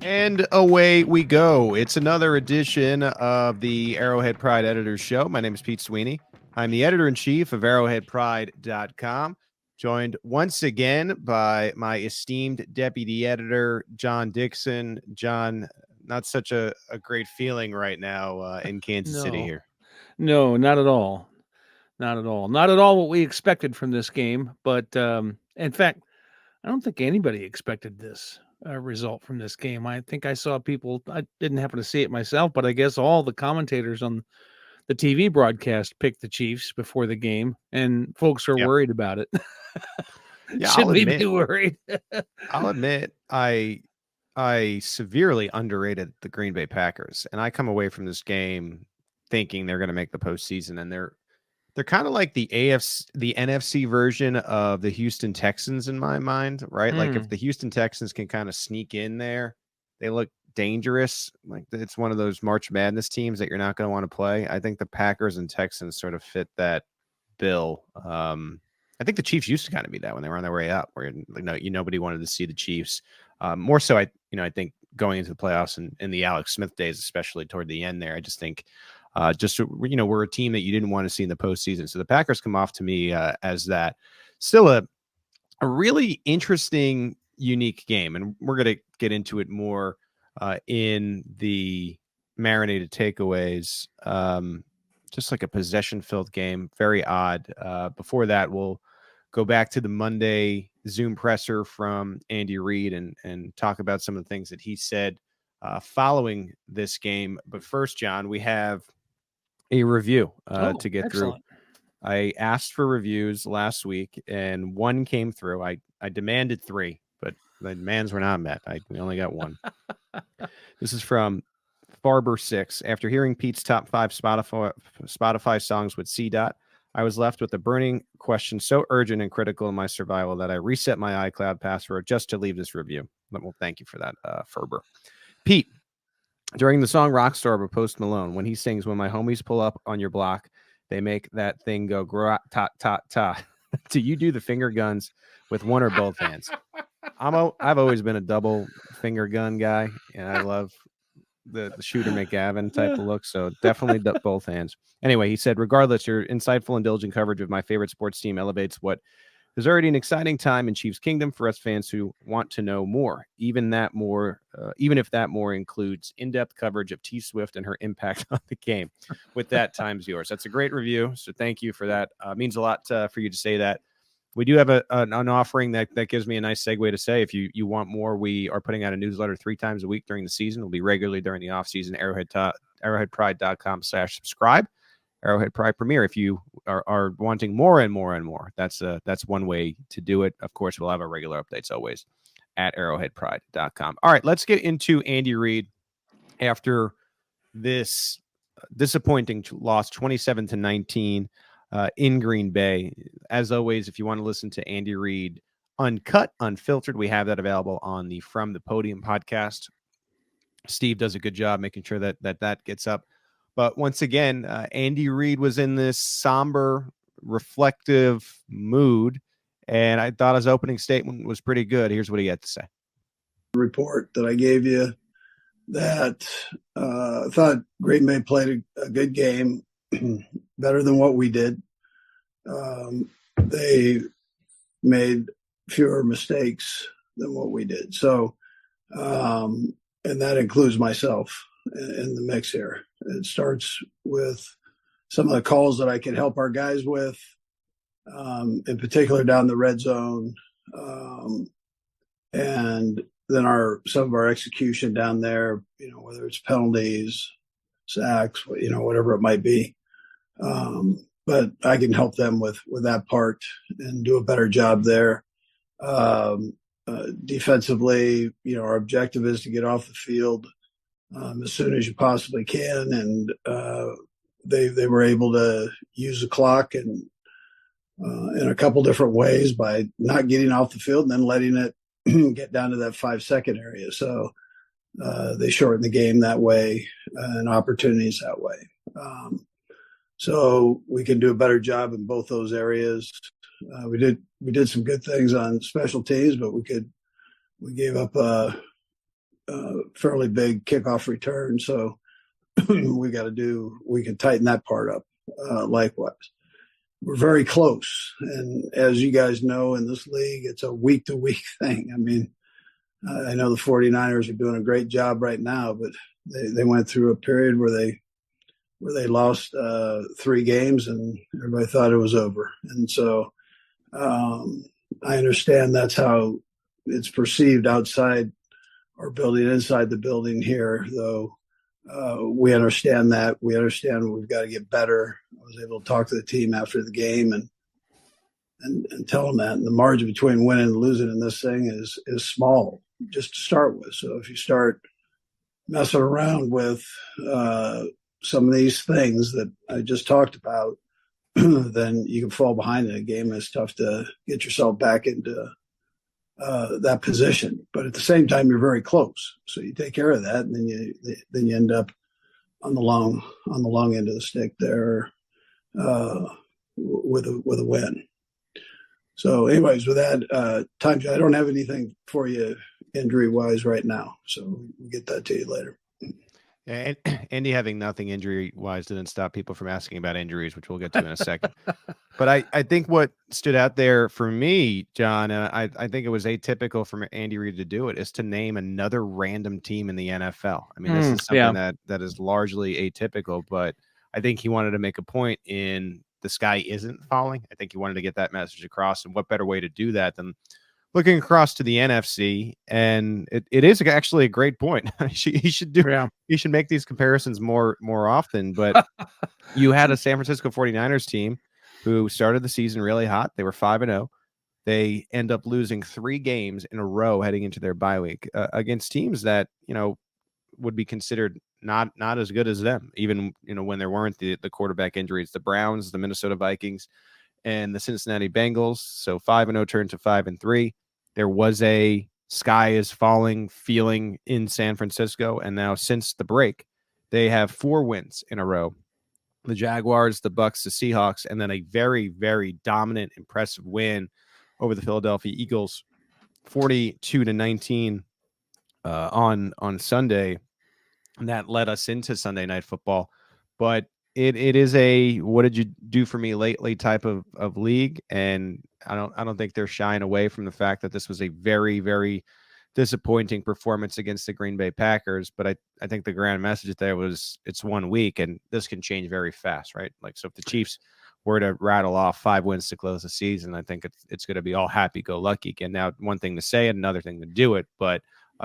And away we go. It's another edition of the Arrowhead Pride Editors Show. My name is Pete Sweeney. I'm the editor-in-chief of arrowheadpride.com, joined once again by my esteemed deputy editor, John Dixon. John, not such a great feeling right now in Kansas City here. No, not at all. Not at all. Not at all what we expected from this game. But in fact, I don't think anybody expected this result from this game. I think I saw people, I didn't happen to see it myself, but I guess all the commentators on the TV broadcast picked the Chiefs before the game, and folks are worried about it. Should we be worried? I'll admit, I severely underrated the Green Bay Packers, and I come away from this game thinking they're going to make the postseason, and they're kind of like the NFC version of the Houston Texans in my mind, right? Like if the Houston Texans can kind of sneak in there, they look dangerous. Like it's one of those March Madness teams that you're not going to want to play. I think the Packers and Texans sort of fit that bill. I think the Chiefs used to kind of be that when they were on their way up, where nobody wanted to see the Chiefs. More so, I think going into the playoffs and in the Alex Smith days, especially toward the end there, I just think. We're a team that you didn't want to see in the postseason. So the Packers come off to me as that. Still a really interesting, unique game. And we're going to get into it more in the Marinated Takeaways. Just like a possession-filled game. Very odd. Before that, we'll go back to the Monday Zoom presser from Andy Reid and talk about some of the things that he said following this game. But first, John, we have a review to get excellent. through. I asked for reviews last week, and one came through. I demanded 3, but the demands were not met. We only got one. This is from Farber6. After hearing Pete's top 5 Spotify songs with C. I was left with a burning question so urgent and critical in my survival that I reset my iCloud password just to leave this review. Well, thank you for that, Farber. Pete, during the song Rockstar by Post Malone, when he sings, "When my homies pull up on your block, they make that thing go ta-ta-ta." Do you do the finger guns with one or both hands? I've always been a double finger gun guy, and I love the Shooter McGavin type of look, so definitely both hands. Anyway, he said, regardless, your insightful and diligent coverage of my favorite sports team elevates what is already an exciting time in Chiefs Kingdom for us fans who want to know more, even if that more includes in-depth coverage of T Swift and her impact on the game. With that, time's yours. That's a great review, so thank you for that. Means a lot for you to say that. We do have an offering that gives me a nice segue to say, if you want more, we are putting out a newsletter 3 times a week during the season. We'll be regularly during the offseason. arrowheadpride.com/subscribe. Arrowhead Pride Premier. If you are wanting more and more and more, that's one way to do it. Of course, we'll have our regular updates always at arrowheadpride.com. All right, let's get into Andy Reid after this disappointing loss, 27-19 in Green Bay. As always, if you want to listen to Andy Reid uncut, unfiltered, we have that available on the From the Podium podcast. Steve does a good job making sure that gets up. But once again, Andy Reid was in this somber, reflective mood, and I thought his opening statement was pretty good. Here's what he had to say. Report that I gave you that I thought Green Bay played a good game, better than what we did. They made fewer mistakes than what we did. So, and that includes myself in the mix here. It starts with some of the calls that I can help our guys with, in particular down the red zone, and then some of our execution down there, whether it's penalties, sacks, whatever it might be. But I can help them with that part and do a better job there. Defensively, our objective is to get off the field as soon as you possibly can, and they were able to use the clock and in a couple different ways by not getting off the field and then letting it get down to that 5-second area. So they shortened the game that way and opportunities that way. So we can do a better job in both those areas. We did some good things on special teams, but we gave up a fairly big kickoff return. So we can tighten that part up likewise. We're very close. And as you guys know, in this league, it's a week-to-week thing. I mean, I know the 49ers are doing a great job right now, but they went through a period where they lost 3 games and everybody thought it was over. And so I understand that's how it's perceived outside our building, inside the building here, though. We understand that. We understand we've got to get better. I was able to talk to the team after the game and tell them that. And the margin between winning and losing in this thing is small, just to start with. So if you start messing around with some of these things that I just talked about, then you can fall behind in a game. It's tough to get yourself back into that position, but at the same time, you're very close. So you take care of that, and then you end up on the long end of the stick there with a win. So, anyways, with that, time, I don't have anything for you injury wise right now, so we'll get that to you later. And Andy having nothing injury wise didn't stop people from asking about injuries, which we'll get to in a second. But I think what stood out there for me, John, and I think it was atypical for Andy Reid to do it, is to name another random team in the NFL. I mean, this is something that is largely atypical, but I think he wanted to make a point in the sky isn't falling. I think he wanted to get that message across, and what better way to do that than looking across to the NFC, and it is actually a great point. He should make these comparisons more often. But you had a San Francisco 49ers team who started the season really hot. They were 5-0. They end up losing 3 games in a row heading into their bye week against teams that would be considered not as good as them, even when there weren't the quarterback injuries. The Browns, the Minnesota Vikings, and the Cincinnati Bengals. So 5-0 turned to 5-3. There was a sky is falling feeling in San Francisco. And now since the break, they have 4 wins in a row. The Jaguars, the Bucks, the Seahawks, and then a very, very dominant, impressive win over the Philadelphia Eagles, 42-19 on Sunday. And that led us into Sunday Night Football. But it is a what did you do for me lately type of league, and I don't think they're shying away from the fact that this was a very, very disappointing performance against the Green Bay Packers. But I think the grand message there was it's 1 week and this can change very fast, right? Like, so if the Chiefs were to rattle off 5 wins to close the season, I think it's going to be all happy-go-lucky. And now, one thing to say and another thing to do it, but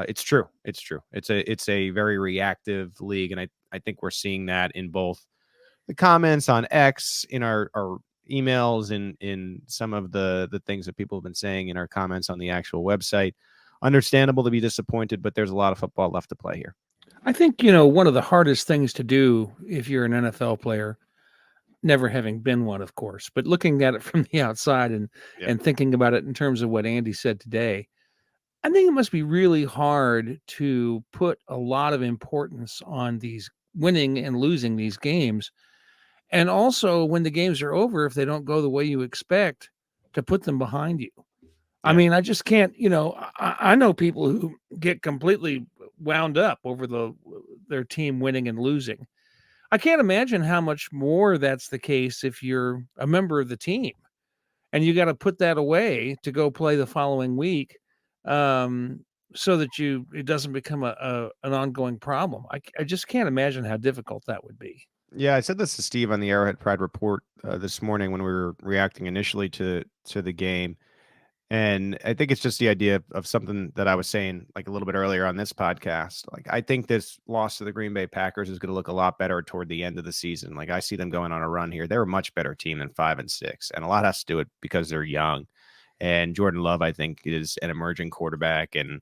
it's true. It's true. It's a very reactive league, and I think we're seeing that in both the comments on X, in our emails, in some of the things that people have been saying in our comments on the actual website. Understandable to be disappointed, but there's a lot of football left to play here. I think, one of the hardest things to do if you're an NFL player, never having been one, of course, but looking at it from the outside and thinking about it in terms of what Andy said today, I think it must be really hard to put a lot of importance on these winning and losing these games. And also, when the games are over, if they don't go the way you expect, to put them behind you. Yeah. I mean, I just can't, I know people who get completely wound up over their team winning and losing. I can't imagine how much more that's the case if you're a member of the team and you got to put that away to go play the following week, so that it doesn't become an ongoing problem. I just can't imagine how difficult that would be. Yeah, I said this to Steve on the Arrowhead Pride Report this morning when we were reacting initially to the game. And I think it's just the idea of something that I was saying like a little bit earlier on this podcast. Like, I think this loss to the Green Bay Packers is going to look a lot better toward the end of the season. Like, I see them going on a run here. They're a much better team than 5-6. And a lot has to do it because they're young. And Jordan Love, I think, is an emerging quarterback. And,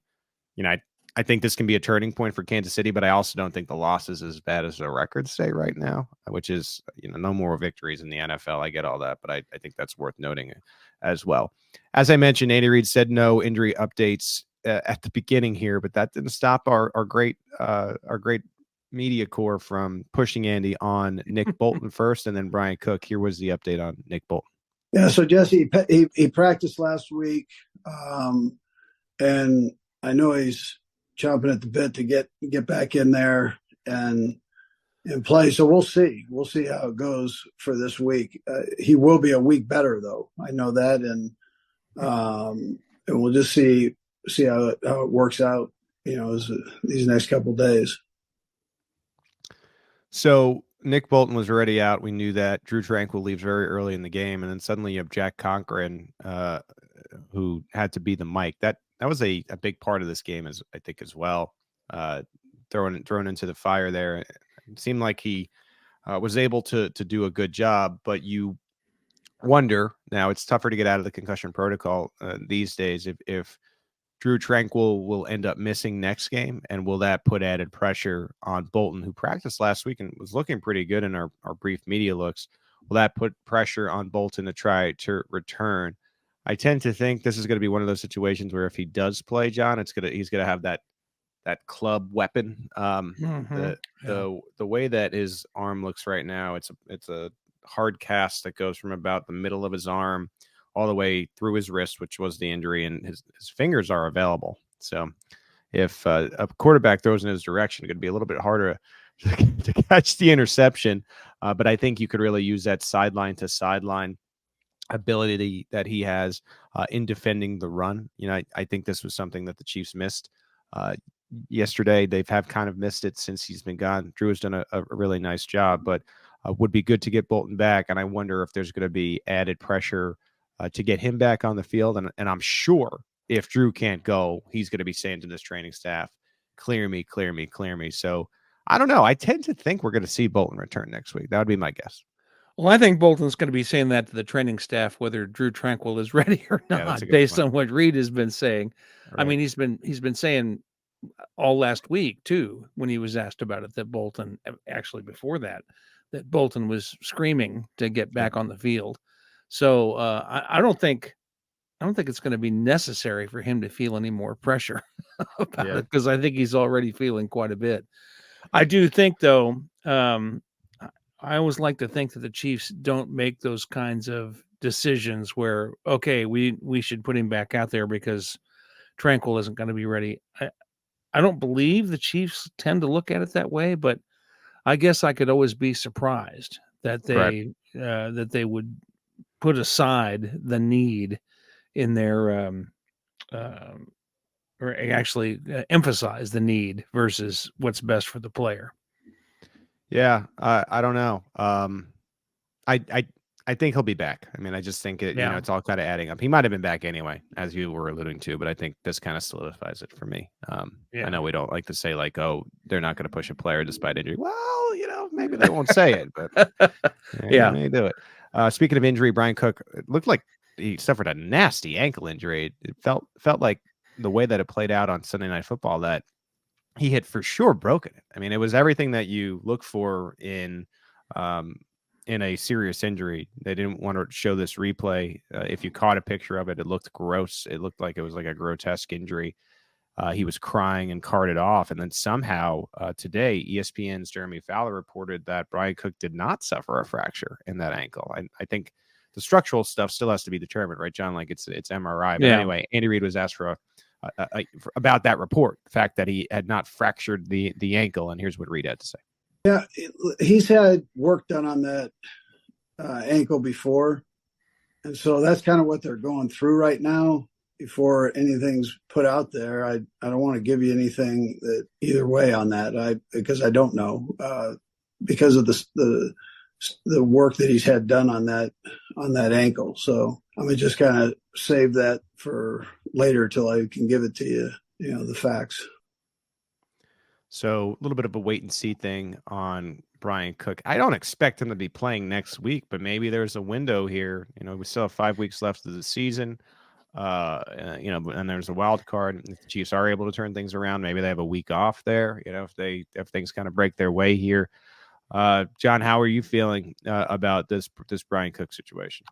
I think this can be a turning point for Kansas City, but I also don't think the loss is as bad as the records say right now, which is, no more victories in the NFL. I get all that, but I think that's worth noting as well. As I mentioned, Andy Reid said no injury updates at the beginning here, but that didn't stop our great media corps from pushing Andy on Nick Bolton first, and then Brian Cook. Here was the update on Nick Bolton. Yeah, so Jesse, he practiced last week, and I know he's chomping at the bit to get back in there and play. So we'll see. We'll see how it goes for this week. He will be a week better, though. I know that, and we'll just see how it works out. As these next couple of days. So Nick Bolton was already out. We knew that. Drew Tranquil leaves very early in the game, and then suddenly you have Jack Conklin, who had to be the mic. That was a big part of this game, as well. Thrown into the fire there. It seemed like he was able to do a good job, but you wonder now. It's tougher to get out of the concussion protocol these days. If Drew Tranquil will end up missing next game, and will that put added pressure on Bolton, who practiced last week and was looking pretty good in our brief media looks? Will that put pressure on Bolton to try to return? I tend to think this is going to be one of those situations where if he does play, John, he's going to have that club weapon. The way that his arm looks right now, it's a hard cast that goes from about the middle of his arm all the way through his wrist, which was the injury, and his fingers are available. So if a quarterback throws in his direction, it could be a little bit harder to catch the interception. But I think you could really use that sideline to sideline ability that he has in defending the run. I think this was something that the Chiefs missed yesterday. They have kind of missed it since he's been gone. Drew has done a really nice job, but would be good to get Bolton back. And I wonder if there's going to be added pressure to get him back on the field. And I'm sure if Drew can't go, he's going to be saying to this training staff, clear me, clear me, clear me. So I don't know. I tend to think we're going to see Bolton return next week. That would be my guess. Well, I think Bolton's going to be saying that to the training staff, whether Drew Tranquil is ready or not, based on what Reid has been saying. Right. I mean, he's been saying all last week too, when he was asked about it, that Bolton, actually before that Bolton was screaming to get back on the field. So I don't think it's going to be necessary for him to feel any more pressure about it, because I think he's already feeling quite a bit. I do think, though, I always like to think that the Chiefs don't make those kinds of decisions where, okay, we should put him back out there because Tranquil isn't going to be ready. I don't believe the Chiefs tend to look at it that way, but I guess I could always be surprised that they would put aside the need in their or actually emphasize the need versus what's best for the player. Yeah, I don't know. I think he'll be back. I mean, I just think it's all kind of adding up. He might have been back anyway, as you were alluding to, but I think this kind of solidifies it for me. I know we don't like to say like, oh, they're not going to push a player despite injury. Well, maybe they won't say it, but they do it. Speaking of injury, Brian Cook, it looked like he suffered a nasty ankle injury. It felt like the way that it played out on Sunday Night Football that he had for sure broken it. I mean, it was everything that you look for in a serious injury. They didn't want to show this replay. If you caught a picture of it, it looked gross. It looked like it was like a grotesque injury. He was crying and carted off. And then somehow today, ESPN's Jeremy Fowler reported that Brian Cook did not suffer a fracture in that ankle. I think the structural stuff still has to be determined, right, John? Like it's MRI. But anyway, Andy Reid was asked for about that report, the fact that he had not fractured the ankle. And here's what Reid had to say. Yeah, he's had work done on that ankle before. And so that's kind of what they're going through right now before anything's put out there. I don't want to give you anything that either way on that because I don't know because of the work that he's had done on that ankle. So I'm going to just kind of save that for later till I can give it to you, the facts. So a little bit of a wait and see thing on Brian Cook. I don't expect him to be playing next week, but maybe there's a window here. We still have 5 weeks left of the season. And there's a wild card. If the Chiefs are able to turn things around, maybe they have a week off there. If things kind of break their way here. John, how are you feeling about this Brian Cook situation?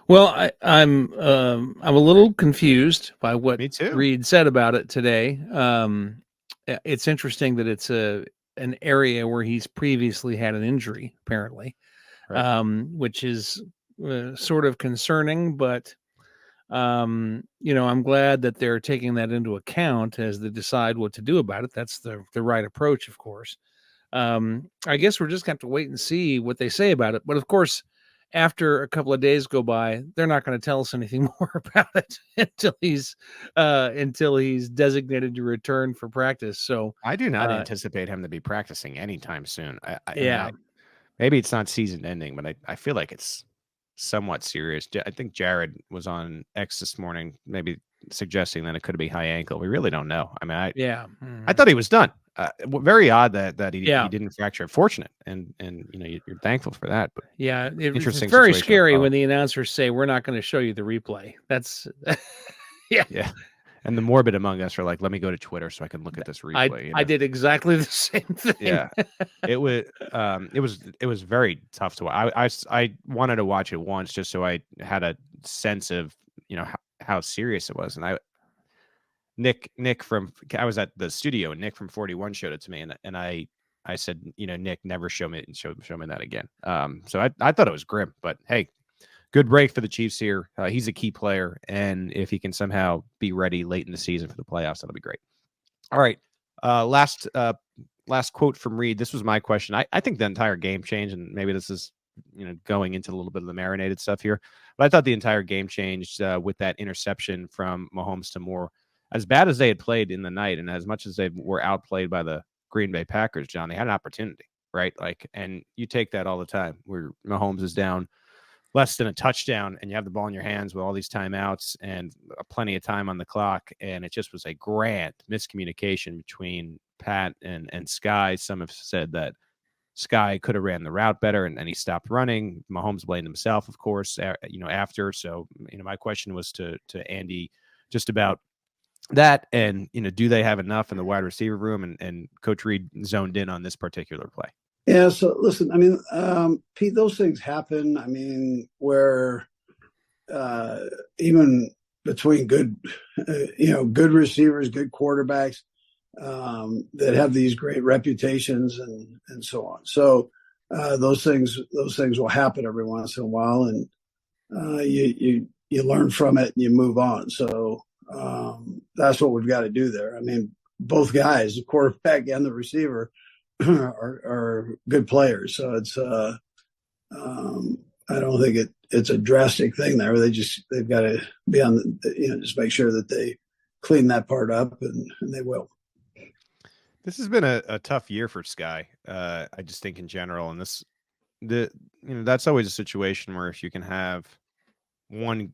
Well, I'm a little confused by what Me too. Reid said about it today. It's interesting that it's an area where he's previously had an injury, apparently, Right. which is sort of concerning, but I'm glad that they're taking that into account as they decide what to do about it. That's the right approach, of course. I guess we're just going to have to wait and see what they say about it. But of course, after a couple of days go by, they're not going to tell us anything more about it until he's designated to return for practice. So I do not anticipate him to be practicing anytime soon. I mean, yeah, maybe it's not season ending, but I feel like it's somewhat serious. I think Jared was on X this morning, maybe suggesting that it could be high ankle. We really don't know. I mean, yeah, I thought he was done. Very odd that he Yeah. didn't fracture. Fortunate, and you're thankful for that. But yeah. It's interesting very situation to scary follow. when the announcers say we're not going to show you the replay. That's Yeah. And the morbid among us are like, let me go to Twitter so I can look at this replay. I did exactly the same thing. Yeah, it was very tough to watch. I wanted to watch it once just so I had a sense of how serious it was. And Nick from I was at the studio and Nick from 41 showed it to me, and I said, Nick, never show me that again. So I thought it was grim, but hey, good break for the Chiefs here. He's a key player, and if he can somehow be ready late in the season for the playoffs, that'll be great. All right. Last quote from Reid. This was my question. I think the entire game changed, and maybe this is going into a little bit of the marinated stuff here, but I thought the entire game changed with that interception from Mahomes to Moore. As bad as they had played in the night, and as much as they were outplayed by the Green Bay Packers, John, they had an opportunity, right? And you take that all the time where Mahomes is down less than a touchdown and you have the ball in your hands with all these timeouts and plenty of time on the clock. And it just was a grand miscommunication between Pat and Sky. Some have said that Sky could have ran the route better and he stopped running. Mahomes blamed himself, of course, after. So, my question was to Andy just about that. And, do they have enough in the wide receiver room? And Coach Reid zoned in on this particular play. Yeah. So listen, I mean, Pete, those things happen. I mean, where even between good receivers, good quarterbacks that have these great reputations and so on. So those things will happen every once in a while, and you learn from it and you move on. So that's what we've got to do there. I mean, both guys, the quarterback and the receiver, are good players. So it's I don't think it's a drastic thing there. They've got to be on just make sure that they clean that part up, and they will. This has been a tough year for Sky. I just think in general, and that's always a situation where if you can have one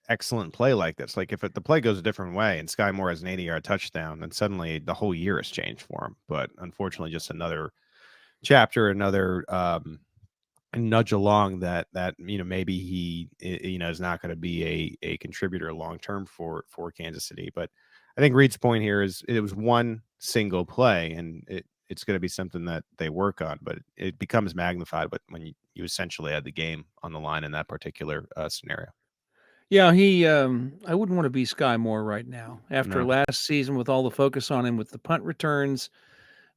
excellent play like this, like if the play goes a different way and Sky Moore has an 80-yard touchdown, then suddenly the whole year has changed for him. But unfortunately, just another chapter, another nudge along that maybe he is not going to be a contributor long term for Kansas City. But I think Reid's point here is it was one single play, and it's going to be something that they work on, but it becomes magnified. But when you essentially had the game on the line in that particular scenario. Yeah, I wouldn't want to be Sky Moore right now after last season with all the focus on him with the punt returns,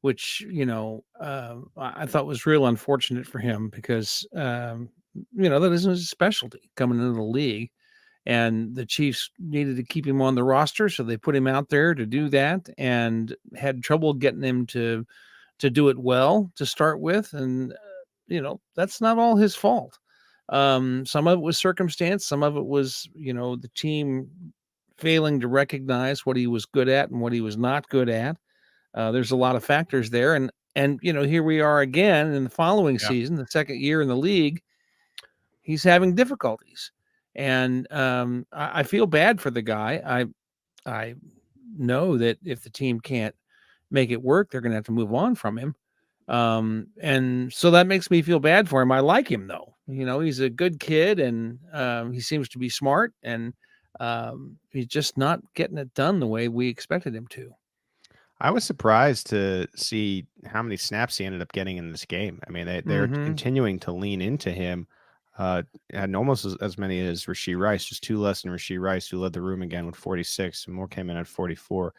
which, I thought was real unfortunate for him because, that isn't his specialty coming into the league. And the Chiefs needed to keep him on the roster, so they put him out there to do that and had trouble getting him to do it well to start with. And, that's not all his fault. Some of it was circumstance. Some of it was, the team failing to recognize what he was good at and what he was not good at. There's a lot of factors there. And here we are again in the following season, the second year in the league, he's having difficulties. And I feel bad for the guy. I know that if the team can't make it work, they're going to have to move on from him. And so that makes me feel bad for him. I like him though. He's a good kid and he seems to be smart, and he's just not getting it done the way we expected him to. I was surprised to see how many snaps he ended up getting in this game. I mean, they're continuing to lean into him. And almost as many as Rashee Rice, just two less than Rashee Rice, who led the room again with 46, and Moore came in at 44.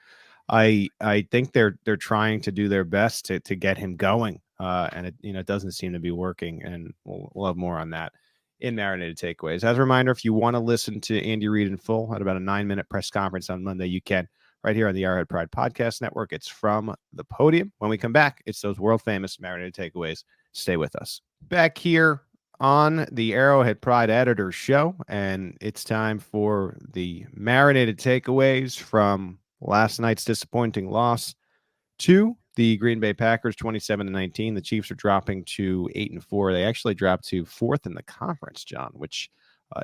I think they're trying to do their best to get him going, and it doesn't seem to be working. And we'll have more on that in Marinated Takeaways. As a reminder, if you want to listen to Andy Reid in full at about a 9-minute press conference on Monday, you can right here on the Arrowhead Pride Podcast Network. It's From the Podium. When we come back, it's those world famous Marinated Takeaways. Stay with us. Back here on the Arrowhead Pride Editors Show, and it's time for the Marinated Takeaways from last night's disappointing loss to the Green Bay Packers, 27-19. The Chiefs are dropping to 8-4. They actually dropped to 4th in the conference, John, which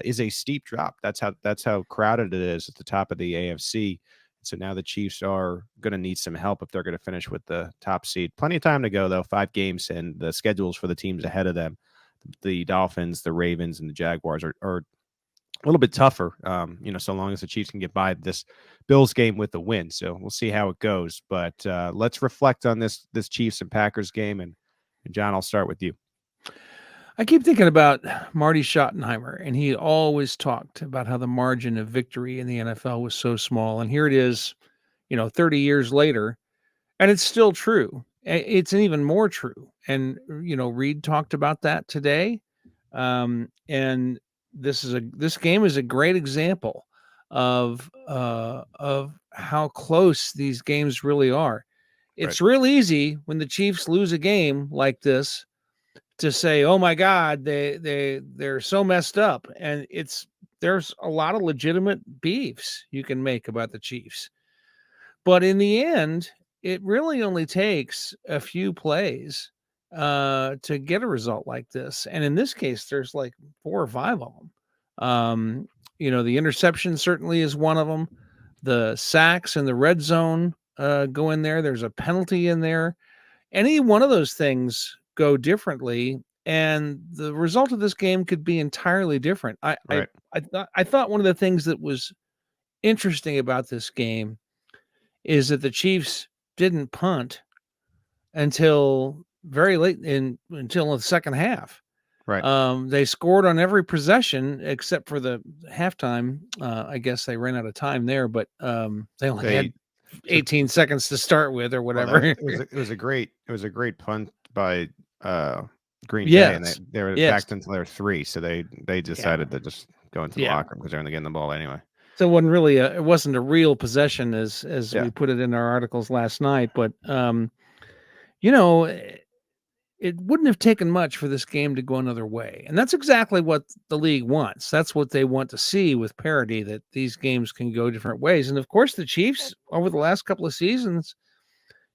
is a steep drop. That's how crowded it is at the top of the AFC. So now the Chiefs are going to need some help if they're going to finish with the top seed. Plenty of time to go, though. 5 games, and the schedules for the teams ahead of them, the Dolphins, the Ravens, and the Jaguars, are a little bit tougher, so long as the Chiefs can get by this Bills game with a win. So we'll see how it goes. But let's reflect on this Chiefs and Packers game. And John, I'll start with you. I keep thinking about Marty Schottenheimer, and he always talked about how the margin of victory in the NFL was so small. And here it is, 30 years later, and it's still true. It's even more true. And, Reid talked about that today. And this game is a great example of how close these games really are. It's real easy when the Chiefs lose a game like this to say, "Oh my God, they're so messed up," and there's a lot of legitimate beefs you can make about the Chiefs, but in the end, it really only takes a few plays to get a result like this, and in this case, there's like 4 or 5 of them. The interception certainly is one of them. The sacks in the red zone go in there. There's a penalty in there. Any one of those things go differently, and the result of this game could be entirely different. I thought one of the things that was interesting about this game is that the Chiefs didn't punt until very late until the second half. Right. They scored on every possession except for the halftime. I guess they ran out of time there, but they only had 18 seconds to start with, or whatever. Well, it was a great punt by Green Bay, and they were backed until they were 3, so they decided to just go into the locker room because they're going to get the ball anyway. So it wasn't really it wasn't a real possession as we put it in our articles last night, but it wouldn't have taken much for this game to go another way. And that's exactly what the league wants. That's what they want to see with parity, that these games can go different ways. And of course, the Chiefs over the last couple of seasons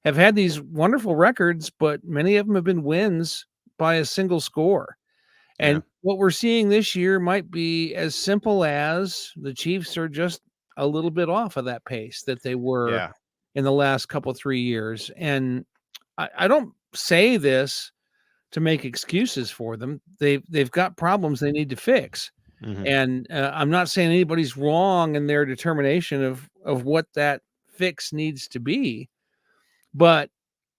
have had these wonderful records, but many of them have been wins by a single score. And what we're seeing this year might be as simple as the Chiefs are just a little bit off of that pace that they were in the last 3 years. And I don't say this to make excuses for them. They've got problems they need to fix. Mm-hmm. And I'm not saying anybody's wrong in their determination of what that fix needs to be. But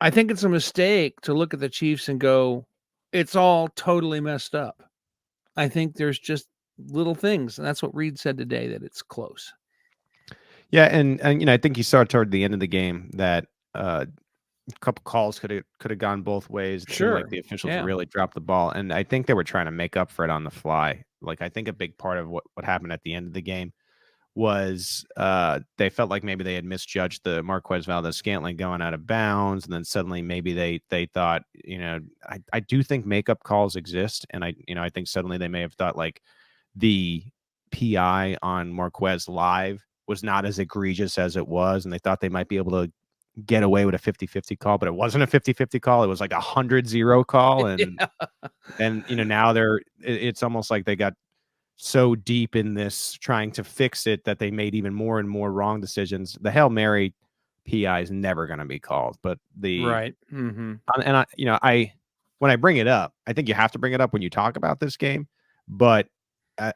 I think it's a mistake to look at the Chiefs and go, it's all totally messed up. I think there's just little things. And that's what Reid said today, that it's close. Yeah. And I think you saw toward the end of the game that a couple calls could have gone both ways. It seemed like the officials really dropped the ball. And I think they were trying to make up for it on the fly. Like, I think a big part of what happened at the end of the game was they felt like maybe they had misjudged the Marquez Valdez-Scantling going out of bounds, and then suddenly maybe they thought, I do think makeup calls exist, and I think suddenly they may have thought like the PI on Marquez live was not as egregious as it was, and they thought they might be able to get away with a 50-50 call, but it wasn't a 50-50 call. It was like 100-0 call, and and now it's almost like they got so deep in this trying to fix it that they made even more and more wrong decisions. The Hail Mary PI is never going to be called, but and when I bring it up, I think you have to bring it up when you talk about this game, but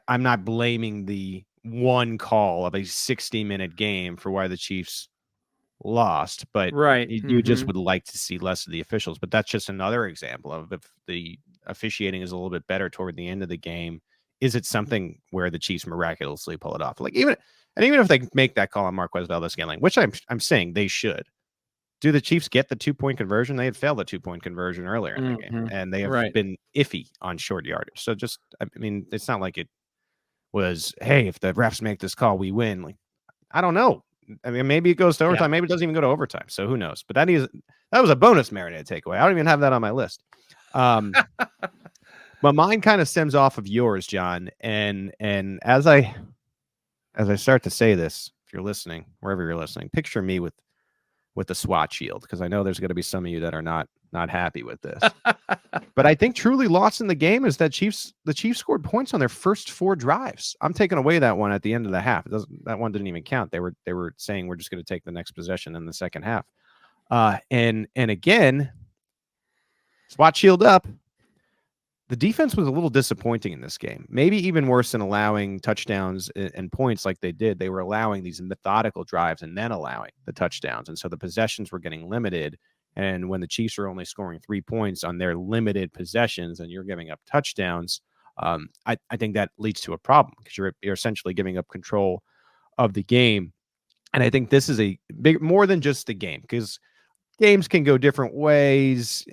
I'm not blaming the one call of a 60-minute game for why the Chiefs lost, but you just would like to see less of the officials. But that's just another example of if the officiating is a little bit better toward the end of the game, is it something where the Chiefs miraculously pull it off? Like even if they make that call on Marquez Valdez-Scantling, which I'm saying they should, do the Chiefs get the 2-point conversion? They had failed the 2-point conversion earlier in the game, and they have been iffy on short yardage. So just, I mean, it's not like it was, hey, if the refs make this call, we win. Like, I don't know. I mean, maybe it goes to overtime. Maybe it doesn't even go to overtime. So who knows? But that was a bonus marinated takeaway. I don't even have that on my list. But mine kind of stems off of yours, John. And as I start to say this, if you're listening, wherever you're listening, picture me with the SWAT shield, because I know there's going to be some of you that are not happy with this. But I think truly lost in the game is that the Chiefs scored points on their first 4 drives. I'm taking away that one at the end of the half. That one didn't even count. They were saying we're just going to take the next possession in the second half. And again, SWAT shield up. The defense was a little disappointing in this game, maybe even worse than allowing touchdowns and points like they did. They were allowing these methodical drives and then allowing the touchdowns. And so the possessions were getting limited. And when the Chiefs are only scoring 3 points on their limited possessions and you're giving up touchdowns, I think that leads to a problem because you're essentially giving up control of the game. And I think this is a big, more than just the game, because games can go different ways.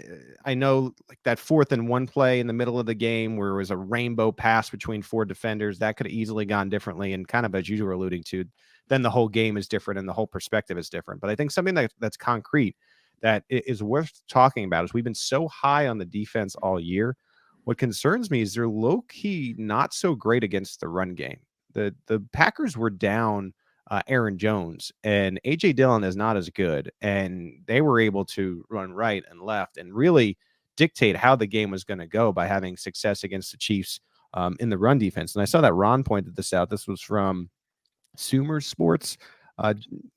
I know like that 4th and 1 play in the middle of the game where it was a rainbow pass between 4 defenders, that could have easily gone differently. And kind of as you were alluding to, then the whole game is different and the whole perspective is different. But I think something that's concrete that is worth talking about is we've been so high on the defense all year. What concerns me is they're low-key not so great against the run game. The Packers were down Aaron Jones, and A.J. Dillon is not as good, and they were able to run right and left and really dictate how the game was going to go by having success against the Chiefs in the run defense. And I saw that Ron pointed this out. This was from Sumer Sports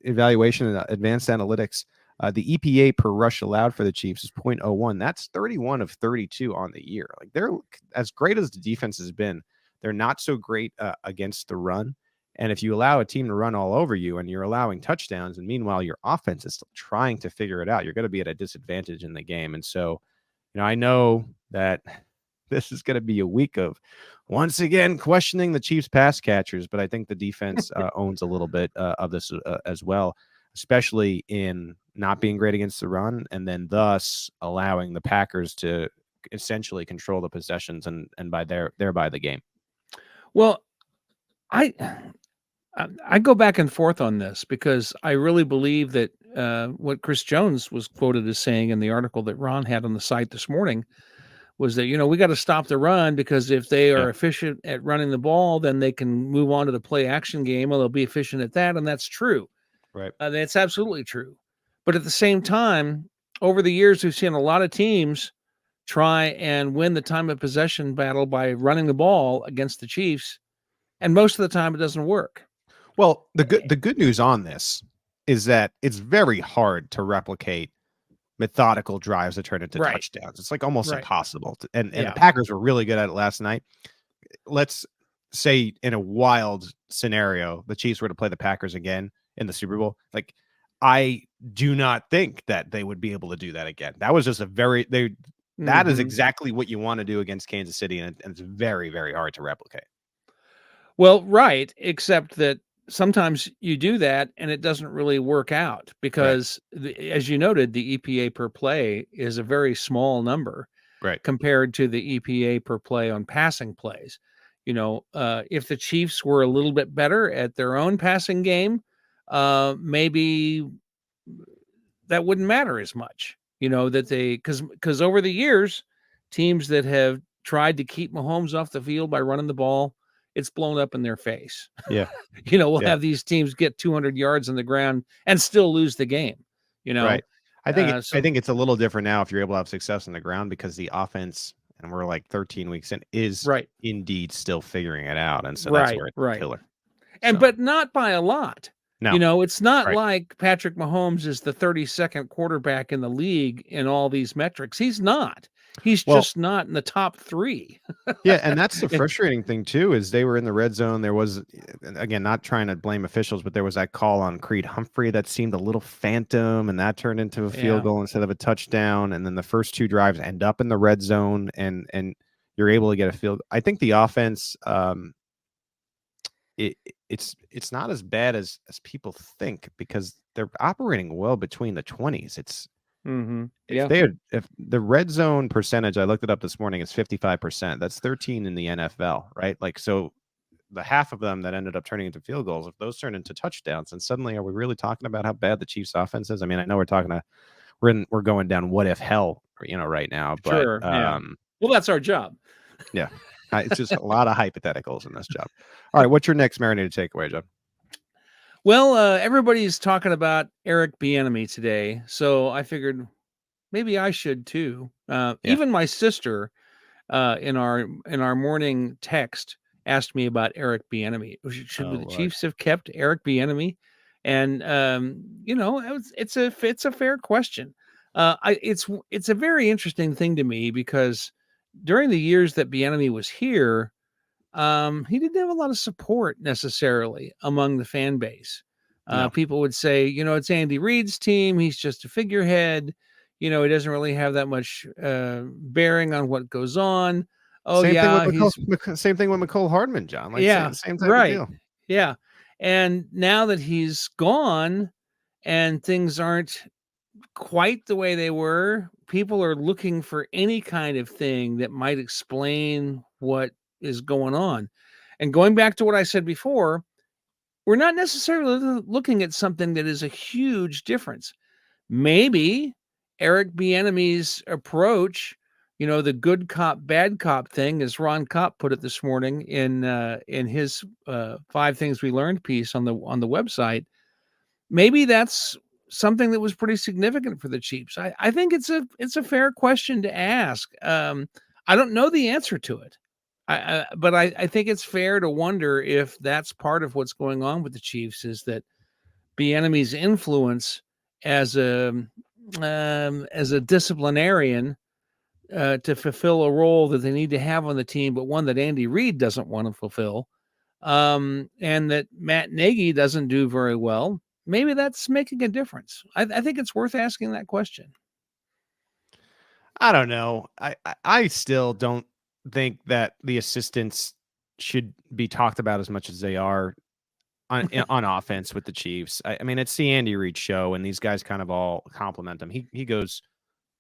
Evaluation and Advanced Analytics. The EPA per rush allowed for the Chiefs is 0.01. That's 31 of 32 on the year. Like, they're as great as the defense has been. They're not so great against the run. And if you allow a team to run all over you and you're allowing touchdowns, and meanwhile your offense is still trying to figure it out, you're going to be at a disadvantage in the game. And so, I know that this is going to be a week of, once again, questioning the Chiefs pass catchers, but I think the defense owns a little bit of this as well, especially in not being great against the run and then thus allowing the Packers to essentially control the possessions and thereby the game. Well, I go back and forth on this because I really believe that what Chris Jones was quoted as saying in the article that Ron had on the site this morning was that, we got to stop the run, because if they are efficient at running the ball, then they can move on to the play action game, or they'll be efficient at that. And that's true. Right. That's absolutely true. But at the same time, over the years, we've seen a lot of teams try and win the time of possession battle by running the ball against the Chiefs. And most of the time it doesn't work. Well, the good news on this is that it's very hard to replicate methodical drives that turn into touchdowns. It's like almost impossible. And the Packers were really good at it last night. Let's say in a wild scenario, the Chiefs were to play the Packers again in the Super Bowl. Like, I do not think that they would be able to do that again. That was just that is exactly what you want to do against Kansas City. And it's very, very hard to replicate. Well, right. Except that sometimes you do that and it doesn't really work out because, as you noted, the EPA per play is a very small number compared to the EPA per play on passing plays. If the Chiefs were a little bit better at their own passing game, maybe that wouldn't matter as much, because over the years, teams that have tried to keep Mahomes off the field by running the ball, it's blown up in their face. Yeah. We'll have these teams get 200 yards on the ground and still lose the game, Right. I think it's a little different now if you're able to have success on the ground, because the offense, and we're like 13 weeks in, is indeed still figuring it out. And so that's where it's killer. And but not by a lot. No. It's not like Patrick Mahomes is the 32nd quarterback in the league in all these metrics. He's not. He's just not in the top 3. Yeah, and that's the frustrating thing too, is they were in the red zone. There was, again, not trying to blame officials, but there was that call on Creed Humphrey that seemed a little phantom, and that turned into a field goal instead of a touchdown. And then the first 2 drives end up in the red zone, and you're able to get a field. I think the offense, it's not as bad as people think, because they're operating well between the 20s. It's if the red zone percentage, I looked it up this morning, is 55%. That's 13 in the NFL, right? Like, so the half of them that ended up turning into field goals, if those turn into touchdowns, and suddenly are we really talking about how bad the Chiefs offense is? I mean, I know we're going down what if hell, right now, but Sure. Well, that's our job. Yeah. It's just a lot of hypotheticals in this job. All right. What's your next marinated takeaway, John? Well, everybody's talking about Eric Bieniemy today, so I figured maybe I should too. Even my sister, in our morning text, asked me about Eric Bieniemy. Should the Chiefs have kept Eric Bieniemy? And it's a fair question. It's a very interesting thing to me, because during the years that Bieniemy was here, he didn't have a lot of support necessarily among the fan base. No. People would say, it's Andy Reid's team. He's just a figurehead. He doesn't really have that much bearing on what goes on. Oh, same yeah, thing with Mecole Hardman, John. Like, yeah, same type right. of deal. Yeah. And now that he's gone and things aren't quite the way they were, people are looking for any kind of thing that might explain what is going on. And going back to what I said before, we're not necessarily looking at something that is a huge difference. Maybe Eric Bieniemy's approach, the good cop, bad cop thing, as Ron Kopp put it this morning in his 5 Things We Learned piece on the website, maybe that's something that was pretty significant for the Chiefs. I think it's a fair question to ask. I don't know the answer to it. But I think it's fair to wonder if that's part of what's going on with the Chiefs, is that Bieniemy's influence as a disciplinarian to fulfill a role that they need to have on the team, but one that Andy Reid doesn't want to fulfill, and that Matt Nagy doesn't do very well. Maybe that's making a difference. I think it's worth asking that question. I don't know. I still don't think that the assistants should be talked about as much as they are on offense with the Chiefs. I mean, it's the Andy Reid show, and these guys kind of all compliment him. He goes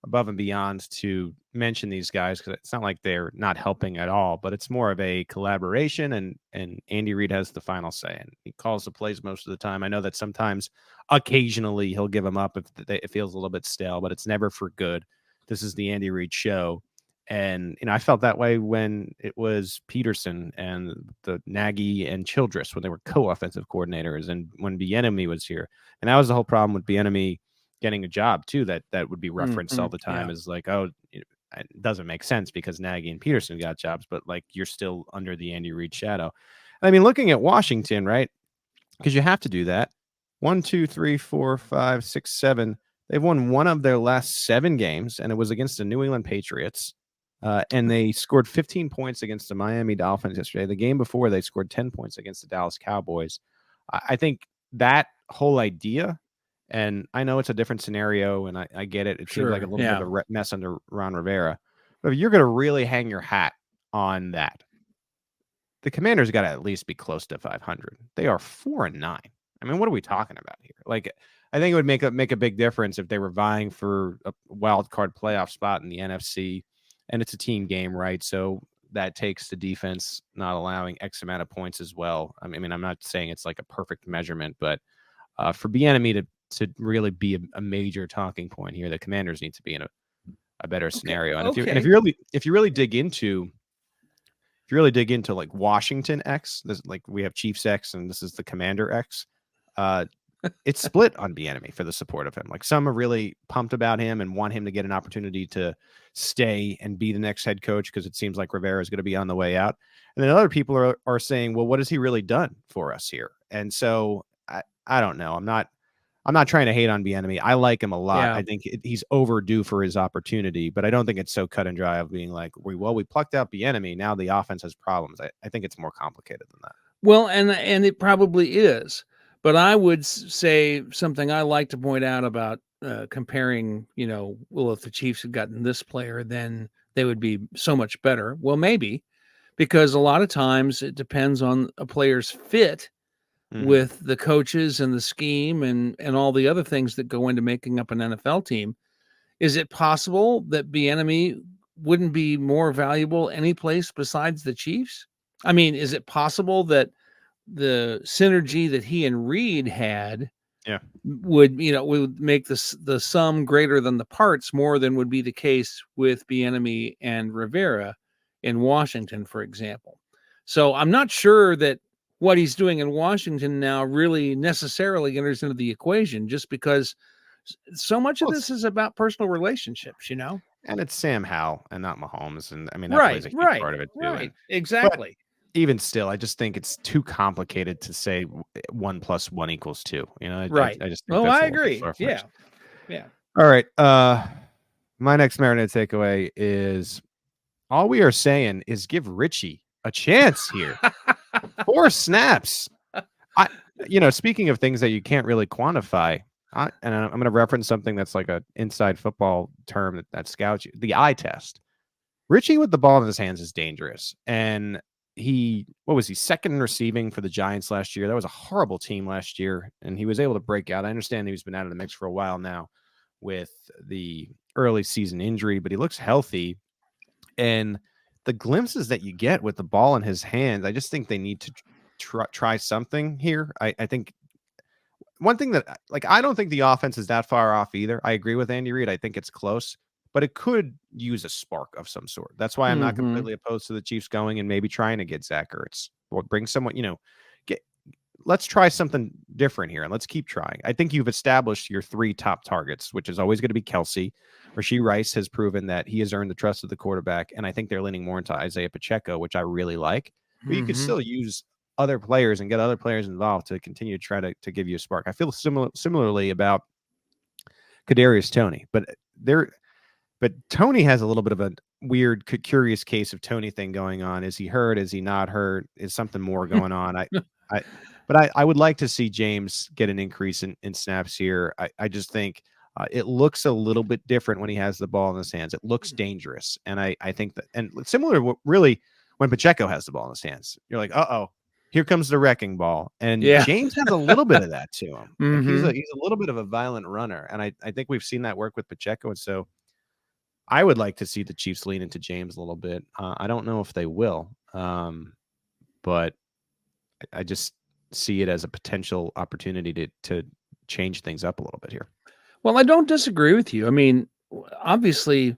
above and beyond to mention these guys, because it's not like they're not helping at all, but it's more of a collaboration, and Andy Reid has the final say, and he calls the plays most of the time. I know that sometimes, occasionally, he'll give them up if it feels a little bit stale, but it's never for good. This is the Andy Reid show. And, I felt that way when it was Peterson and the Nagy and Childress, when they were co-offensive coordinators, and when Bieniemy was here. And that was the whole problem with Bieniemy getting a job too, that would be referenced all the time as like, oh, it doesn't make sense because Nagy and Peterson got jobs, but like, you're still under the Andy Reid shadow. I mean, looking at Washington, right? Because you have to do that. 1, 2, 3, 4, 5, 6, 7. They've won one of their last 7 games, and it was against the New England Patriots. And they scored 15 points against the Miami Dolphins yesterday. The game before, they scored 10 points against the Dallas Cowboys. I think that whole idea, and I know it's a different scenario, and I get it. It seems like a little bit of a mess under Ron Rivera. But if you're going to really hang your hat on that, the Commanders got to at least be close to 500. They are 4-9. I mean, what are we talking about here? Like, I think it would make a big difference if they were vying for a wild card playoff spot in the NFC, and it's a team game, right? So that takes the defense not allowing X amount of points as well. I mean, I'm not saying it's like a perfect measurement, but for Bieniemy to really be a major talking point here, the Commanders need to be in a better scenario. And if you really dig into like Washington X, this, like, we have Chiefs X and this is the Commander X. It's split on Bieniemy for the support of him. Like, some are really pumped about him and want him to get an opportunity to stay and be the next head coach, because it seems like Rivera is going to be on the way out. And then other people are saying, well, what has he really done for us here? And so I don't know. I'm not trying to hate on Bieniemy. I like him a lot. Yeah. I think he's overdue for his opportunity, but I don't think it's so cut and dry of being like, we plucked out Bieniemy, now the offense has problems. I think it's more complicated than that. Well, and it probably is. But I would say something I like to point out about comparing, well, if the Chiefs had gotten this player, then they would be so much better. Well, maybe, because a lot of times it depends on a player's fit with the coaches and the scheme and all the other things that go into making up an NFL team. Is it possible that Bieniemy wouldn't be more valuable any place besides the Chiefs? I mean, is it possible that the synergy that he and Reid had would make the sum greater than the parts more than would be the case with Bieniemy and Rivera in Washington, for example? So I'm not sure that what he's doing in Washington now really necessarily enters into the equation, just because so much of this is about personal relationships, And it's Sam Howell and not Mahomes. And I mean, that plays a huge part of it too. Right. Exactly. But even still, I just think it's too complicated to say 1 + 1 = 2. Right. I just think Oh, that's I a little bit agree. far-fetched. Yeah. All right. My next marinated takeaway is all we are saying is give Richie a chance here. 4 snaps. Speaking of things that you can't really quantify, and I'm going to reference something that's like an inside football term that scouts you, the eye test. Richie with the ball in his hands is dangerous. And what was he, second in receiving for the Giants last year? That was a horrible team last year, and he was able to break out. I understand he's been out of the mix for a while now with the early season injury, but he looks healthy. And the glimpses that you get with the ball in his hands, I just think they need to try something here. I think one thing that, I don't think the offense is that far off either. I agree with Andy Reid. I think it's close, but it could use a spark of some sort. That's why I'm not completely opposed to the Chiefs going and maybe trying to get Zach Ertz or bring someone, let's try something different here and let's keep trying. I think you've established your 3 top targets, which is always going to be Kelsey. Rashee Rice has proven that he has earned the trust of the quarterback, and I think they're leaning more into Isaiah Pacheco, which I really like. But you could still use other players and get other players involved to continue to try to give you a spark. I feel similarly about Kadarius Toney, but Toney has a little bit of a weird, curious case of Toney thing going on. Is he hurt? Is he not hurt? Is something more going on? I would like to see James get an increase in snaps here. I just think it looks a little bit different when he has the ball in his hands. It looks dangerous. And I think that, and similar to really when Pacheco has the ball in his hands, you're like, here comes the wrecking ball. And James has a little bit of that to him. Like he's a little bit of a violent runner. And I think we've seen that work with Pacheco. And so I would like to see the Chiefs lean into James a little bit. I don't know if they will, but I just see it as a potential opportunity to change things up a little bit here. Well, I don't disagree with you. I mean, obviously,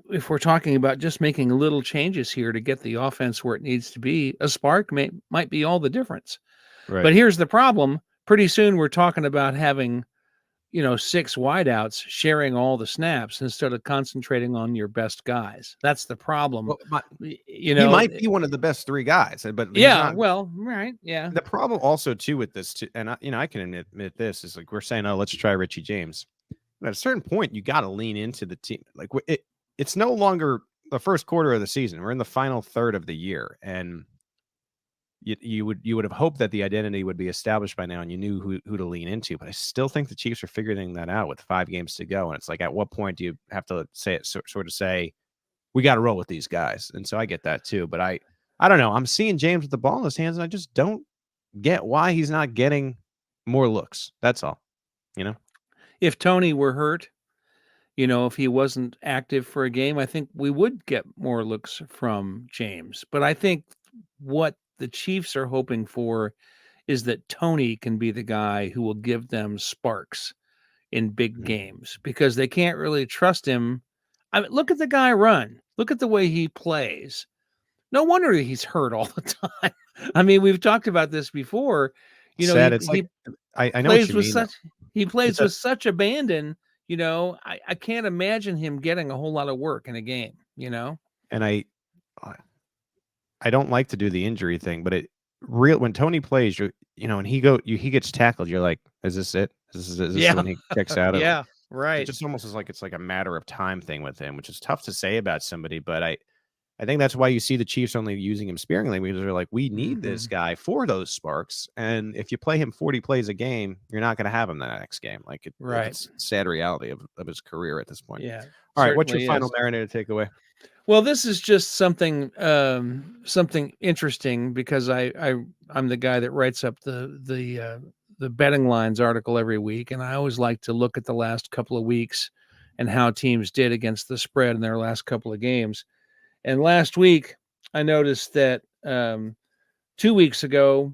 if we're talking about just making little changes here to get the offense where it needs to be, a spark might be all the difference. Right. But here's the problem. Pretty soon we're talking about having, 6 wideouts sharing all the snaps instead of concentrating on your best guys. That's the problem. Well, he might be one of the best 3 guys, but right. Yeah. The problem also too with this too, and I can admit this is like we're saying, let's try Richie James. But at a certain point, you got to lean into the team. Like it's no longer the first quarter of the season. We're in the final third of the year, and you would have hoped that the identity would be established by now and you knew who to lean into. But I still think the Chiefs are figuring that out with 5 games to go. And it's like, at what point do you have to say, we got to roll with these guys? And so I get that too. But I don't know. I'm seeing James with the ball in his hands, and I just don't get why he's not getting more looks. That's all. If Toney were hurt, if he wasn't active for a game, I think we would get more looks from James. But I think what the Chiefs are hoping for is that Toney can be the guy who will give them sparks in big games, because they can't really trust him. I mean, look at the guy run. Look at the way he plays. No wonder he's hurt all the time. I mean, we've talked about this before. I know what you mean. He plays with such abandon. I can't imagine him getting a whole lot of work in a game. And I don't like to do the injury thing, but when Toney plays, and he gets tackled, you're like, is this it? Is this when he kicks out of it? Yeah, right. It just almost is like it's like a matter of time thing with him, which is tough to say about somebody. But I think that's why you see the Chiefs only using him sparingly, because they're like, we need this guy for those sparks. And if you play him 40 plays a game, you're not going to have him the next game. It's a sad reality of his career at this point. Yeah. All right. What's your final marinated takeaway? Well, this is just something interesting because I'm the guy that writes up the betting lines article every week, and I always like to look at the last couple of weeks and how teams did against the spread in their last couple of games. And last week, I noticed that 2 weeks ago,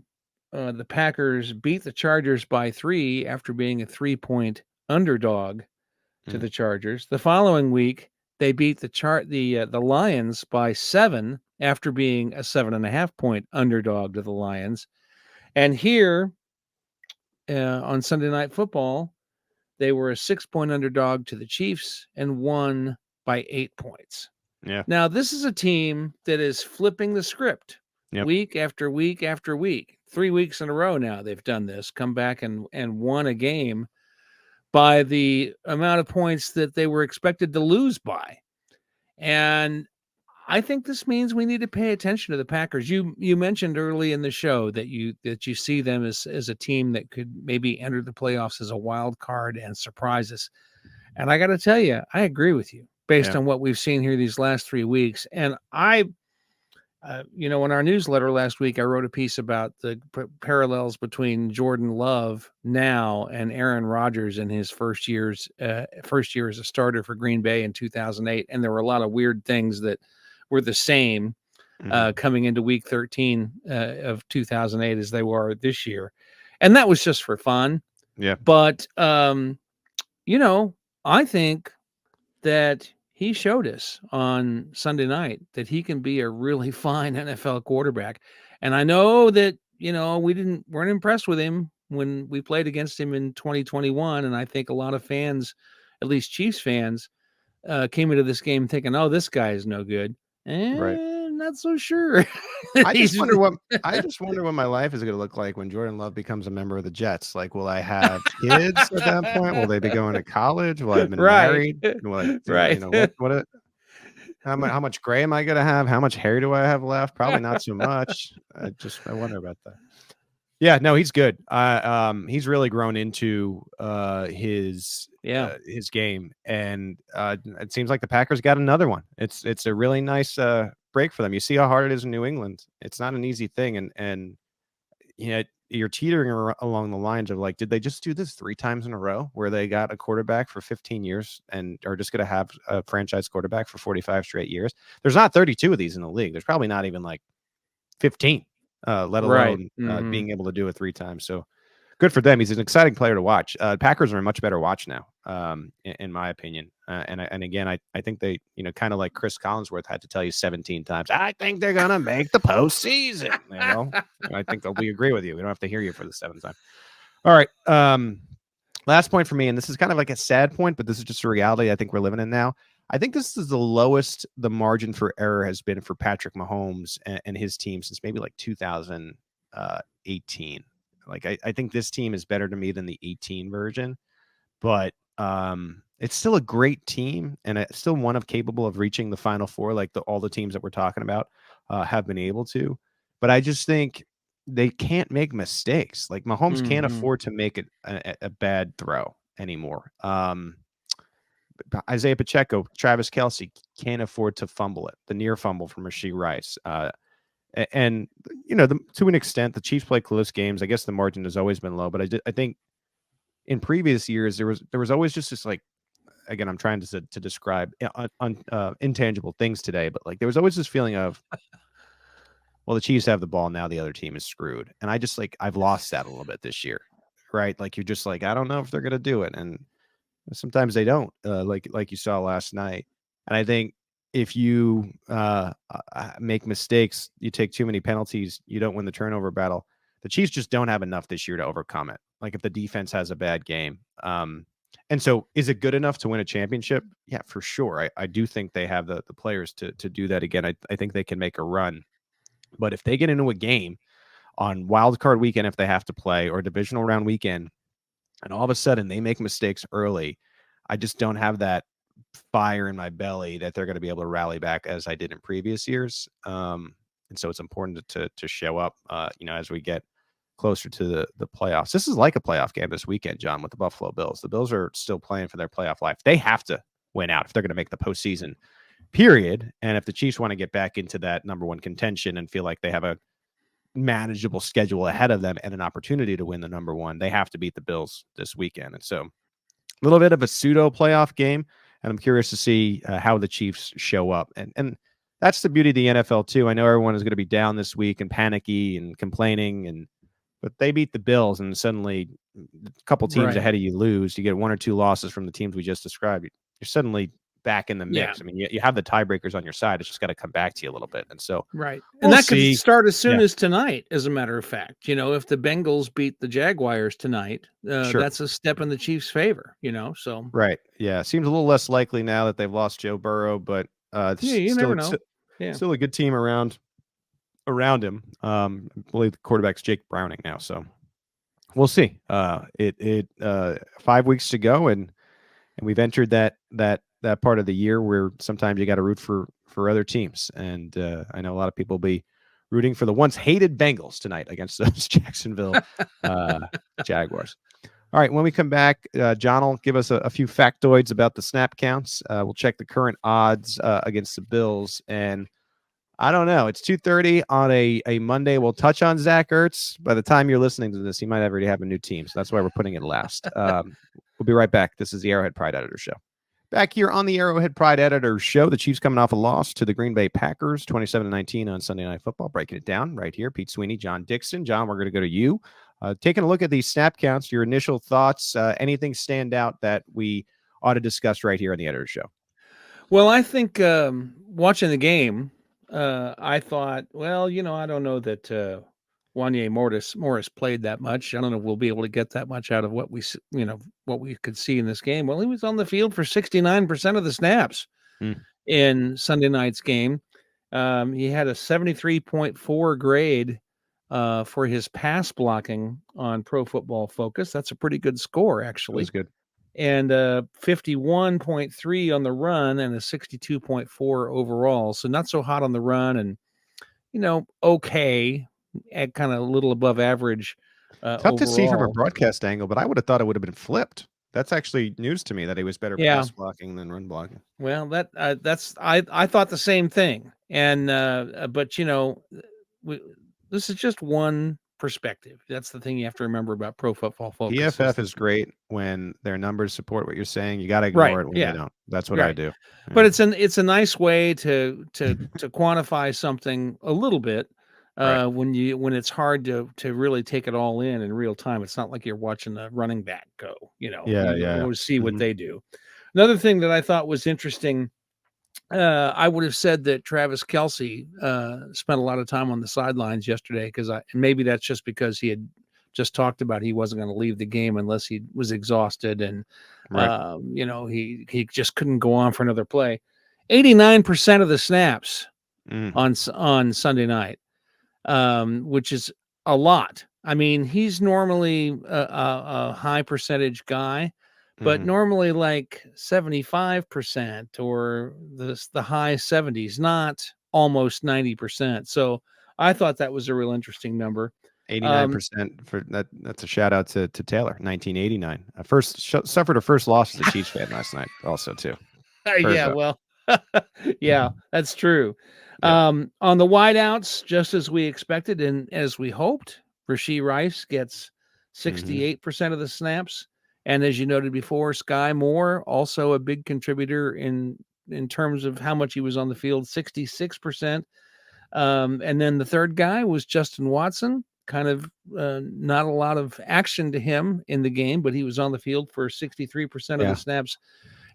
the Packers beat the Chargers by 3 after being a 3-point underdog to the Chargers. The following week, they beat the Lions by 7 after being a 7.5-point underdog to the Lions. And here on Sunday Night Football, they were a 6-point underdog to the Chiefs and won by 8 points. Yeah. Now, this is a team that is flipping the script Yep. week after week after week. 3 weeks in a row now they've done this, come back and won a game by the amount of points that they were expected to lose by. And I think this means we need to pay attention to the Packers. You mentioned early in the show that you see them as a team that could maybe enter the playoffs as a wild card and surprise us. And I got to tell you, I agree with you based on what we've seen here these last 3 weeks. And in our newsletter last week, I wrote a piece about the parallels between Jordan Love now and Aaron Rodgers in his first year as a starter for Green Bay in 2008. And there were a lot of weird things that were the same coming into week 13 of 2008 as they were this year. And that was just for fun. Yeah. But, I think that he showed us on Sunday night that he can be a really fine NFL quarterback. And I know that, weren't impressed with him when we played against him in 2021. And I think a lot of fans, at least Chiefs fans, came into this game thinking, oh, this guy is no good. Right. Not so sure. I just wonder what my life is going to look like when Jordan Love becomes a member of the Jets. Like, will I have kids at that point? Will they be going to college? Will I have been married? How much gray am I going to have? How much hair do I have left? Probably not so much. I wonder about that. Yeah, no, he's good. He's really grown into his game, and it seems like the Packers got another one. It's a really nice break for them. You see how hard it is in New England. It's not an easy thing, and you're teetering along the lines of like, did they just do this 3 times in a row where they got a quarterback for 15 years and are just going to have a franchise quarterback for 45 straight years? There's not 32 of these in the league. There's probably not even like 15. Let alone being able to do it 3 times. So good for them. He's an exciting player to watch. Packers are a much better watch now, in my opinion. And again, I think they, kind of like Chris Collinsworth had to tell you 17 times, I think they're going to make the postseason. I think we agree with you. We don't have to hear you for the 7th time. All right. Last point for me, and this is kind of like a sad point, but this is just a reality I think we're living in now. I think this is the lowest the margin for error has been for Patrick Mahomes and his team since maybe like 2018. Like, I think this team is better to me than the 18 version, but it's still a great team and it's still one of capable of reaching the Final Four, like all the teams that we're talking about have been able to. But I just think they can't make mistakes. Like Mahomes can't afford to make a bad throw anymore. Isaiah Pacheco, Travis Kelce can't afford to fumble it. The near fumble from Rashee Rice. And to an extent, the Chiefs play close games. I guess the margin has always been low, but I think in previous years, there was always just this, like, again, I'm trying to describe intangible things today, but like there was always this feeling of, well, the Chiefs have the ball now, the other team is screwed. And I've lost that a little bit this year, right? Like you're just like, I don't know if they're going to do it. And sometimes they don't, like you saw last night. And I think if you make mistakes, you take too many penalties, you don't win the turnover battle. The Chiefs just don't have enough this year to overcome it. Like if the defense has a bad game. And so is it good enough to win a championship? Yeah, for sure. I do think they have the players to do that again. I think they can make a run. But if they get into a game on wild card weekend, if they have to play, or divisional round weekend, and all of a sudden they make mistakes early, I just don't have that fire in my belly that they're going to be able to rally back as I did in previous years. And so it's important to show up, as we get closer to the playoffs. This is like a playoff game this weekend, John, with the Buffalo Bills. The Bills are still playing for their playoff life. They have to win out if they're going to make the postseason period. And if the Chiefs want to get back into that number one contention and feel like they have a manageable schedule ahead of them and an opportunity to win the number one, they have to beat the Bills this weekend. And so a little bit of a pseudo playoff game. And I'm curious to see how the Chiefs show up. And that's the beauty of the NFL too. I know everyone is going to be down this week and panicky and complaining, but they beat the Bills and suddenly a couple teams ahead of you lose. You get one or two losses from the teams we just described. You're suddenly back in the mix. I mean, you have the tiebreakers on your side. It's just got to come back to you a little bit. And so, and that could start as soon as tonight, as a matter of fact. If the Bengals beat the Jaguars tonight, that's a step in the Chiefs' favor, so. Right. Yeah. Seems a little less likely now that they've lost Joe Burrow, but you never know. Still a good team around him. I believe the quarterback's Jake Browning now. So we'll see. 5 weeks to go. And we've entered that part of the year where sometimes you got to root for other teams. And I know a lot of people will be rooting for the once hated Bengals tonight against those Jacksonville Jaguars. All right. When we come back, John will give us a few factoids about the snap counts. We'll check the current odds against the Bills. And I don't know. It's 2:30 on a Monday. We'll touch on Zach Ertz. By the time you're listening to this, he might already have a new team. So that's why we're putting it last. We'll be right back. This is the Arrowhead Pride Editor Show. Back here on the Arrowhead Pride Editor Show, the Chiefs coming off a loss to the Green Bay Packers, 27-19 on Sunday Night Football. Breaking it down right here, Pete Sweeney, John Dixon. John, we're going to go to you. Taking a look at these snap counts, your initial thoughts, anything stand out that we ought to discuss right here on the Editor Show? Well, I think watching the game, I thought, well, I don't know that Wanya Morris played that much. I don't know if we'll be able to get that much out of what we could see in this game. Well, he was on the field for 69% of the snaps in Sunday night's game. He had a 73.4 grade for his pass blocking on Pro Football Focus. That's a pretty good score, actually. That's good. And 51.3 on the run and a 62.4 overall. So not so hot on the run and, okay, at kind of a little above average. Tough overall. To see from a broadcast angle, but I would have thought it would have been flipped. That's actually news to me that he was better pass blocking than run blocking. Well, I thought the same thing. And, but this is just one perspective. That's the thing you have to remember about Pro Football Focus. PFF is great when their numbers support what you're saying. You got to ignore it when they don't. That's what I do. Yeah. But it's a nice way to quantify something a little bit when it's hard to really take it all in real time. It's not like you're watching a running back go. You see what they do. Another thing that I thought was interesting. I would have said that Travis Kelce spent a lot of time on the sidelines yesterday because maybe that's just because he had just talked about he wasn't going to leave the game unless he was exhausted and he just couldn't go on for another play. 89% of the snaps on Sunday night, which is a lot. I mean, he's normally a high percentage guy. But normally like 75% or the high 70s, not almost 90%. So I thought that was a real interesting number. 89% for that. That's a shout out to Taylor, 1989. Suffered a first loss to the Chiefs fan last night also too. Yeah, that's true. Yeah. On the wideouts, just as we expected and as we hoped, Rashee Rice gets 68% of the snaps. And as you noted before, Sky Moore, also a big contributor in terms of how much he was on the field, 66%. And then the third guy was Justin Watson, kind of not a lot of action to him in the game, but he was on the field for 63% of the snaps.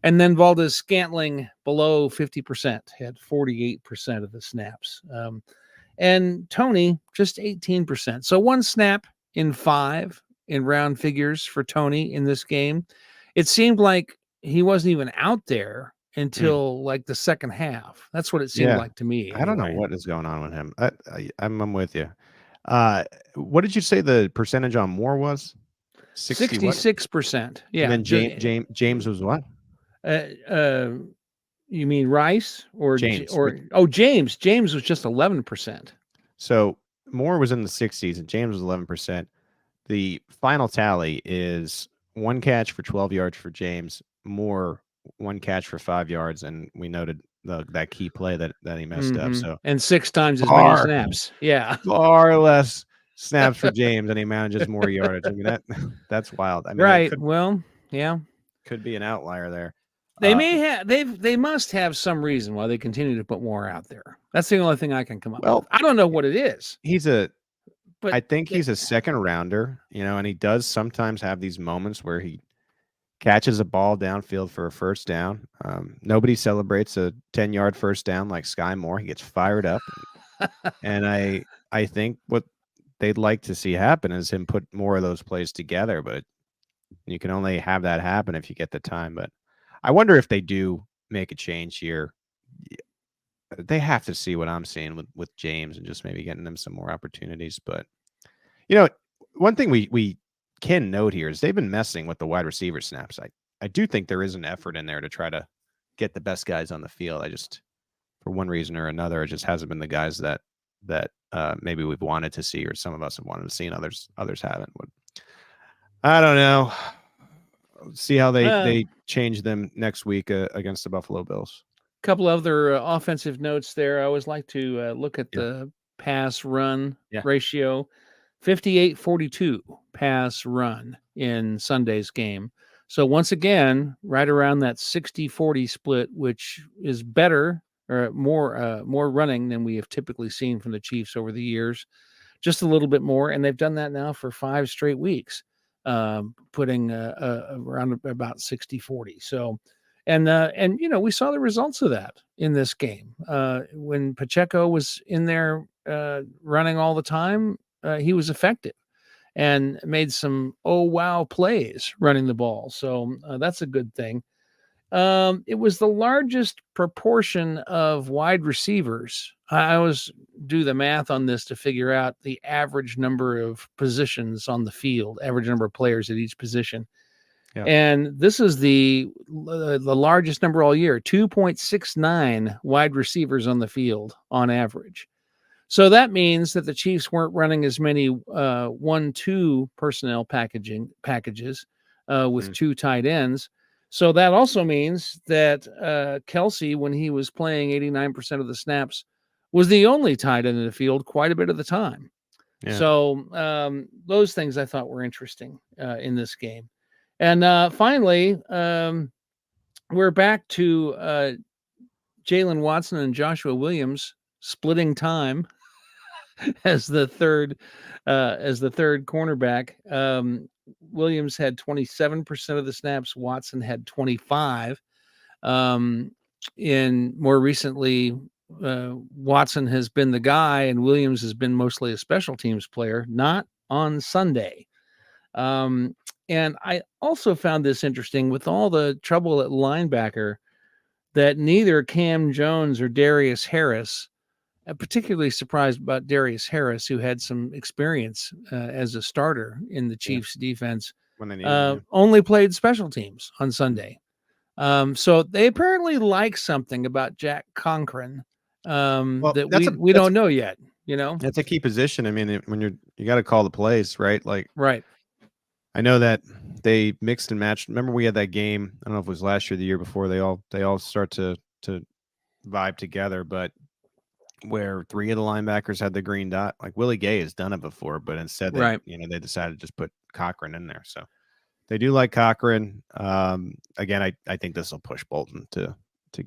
And then Valdez Scantling below 50%, had 48% of the snaps. And Tony, just 18%. So one snap in 5. In round figures for Tony in this game. It seemed like he wasn't even out there until like the second half. That's what it seemed like to me. Anyway. I don't know what is going on with him. I'm with you. What did you say the percentage on Moore was? 66%. Yeah. And then James was what? You mean Rice or James? James. James was just 11%. So Moore was in the 60s and James was 11%. The final tally is 1 catch for 12 yards for James, Moore 1 catch for 5 yards, and we noted that key play that he messed up. So and 6 times as many snaps. Yeah. Far less snaps for James, and he manages more yardage. I mean, that's wild. I mean, Right. Well, yeah. could be an outlier there. They they must have some reason why they continue to put more out there. That's the only thing I can come up with. I don't know what it is. I think he's a second rounder, and he does sometimes have these moments where he catches a ball downfield for a first down. Nobody celebrates a 10-yard first down like Sky Moore. He gets fired up. And I think what they'd like to see happen is him put more of those plays together, but you can only have that happen if you get the time. But I wonder if they do make a change here. They have to see what I'm seeing with James and just maybe getting them some more opportunities. But, one thing we can note here is they've been messing with the wide receiver snaps. I do think there is an effort in there to try to get the best guys on the field. I just, for one reason or another, it just hasn't been the guys that maybe we've wanted to see, or some of us have wanted to see, and others haven't. But I don't know. See how they change them next week against the Buffalo Bills. A couple other offensive notes there. I always like to look at the pass-run ratio. 58-42 pass-run in Sunday's game. So once again, right around that 60-40 split, which is better or more running than we have typically seen from the Chiefs over the years. Just a little bit more, and they've done that now for 5 straight weeks, putting around about 60-40. So, and we saw the results of that in this game. When Pacheco was in there running all the time, he was effective and made some wow plays running the ball. So that's a good thing. It was the largest proportion of wide receivers. I always do the math on this to figure out the average number of positions on the field, average number of players at each position. Yeah. And this is the largest number all year, 2.69 wide receivers on the field on average. So that means that the Chiefs weren't running as many 1-2 personnel packages with 2 tight ends. So that also means that Kelsey, when he was playing 89% of the snaps, was the only tight end in the field quite a bit of the time. Yeah. So those things I thought were interesting in this game. And finally, we're back to Jalen Watson and Joshua Williams splitting time as the third cornerback. Williams had 27% of the snaps. Watson had 25. And more recently, Watson has been the guy, and Williams has been mostly a special teams player, not on Sunday. And I also found this interesting with all the trouble at linebacker that neither Cam Jones or Darius Harris. I'm particularly surprised about Darius Harris, who had some experience as a starter in the Chiefs defense, when they only played special teams on Sunday. So they apparently like something about Jack Cochran that we don't know yet. That's a key position. I mean, when you got to call the plays, right? Like, right. I know that they mixed and matched. Remember, we had that game. I don't know if it was last year or the year before. They all start to vibe together, but where 3 of the linebackers had the green dot. Like Willie Gay has done it before, but instead they decided to just put Cochran in there. So they do like Cochran. Again, I think this will push Bolton to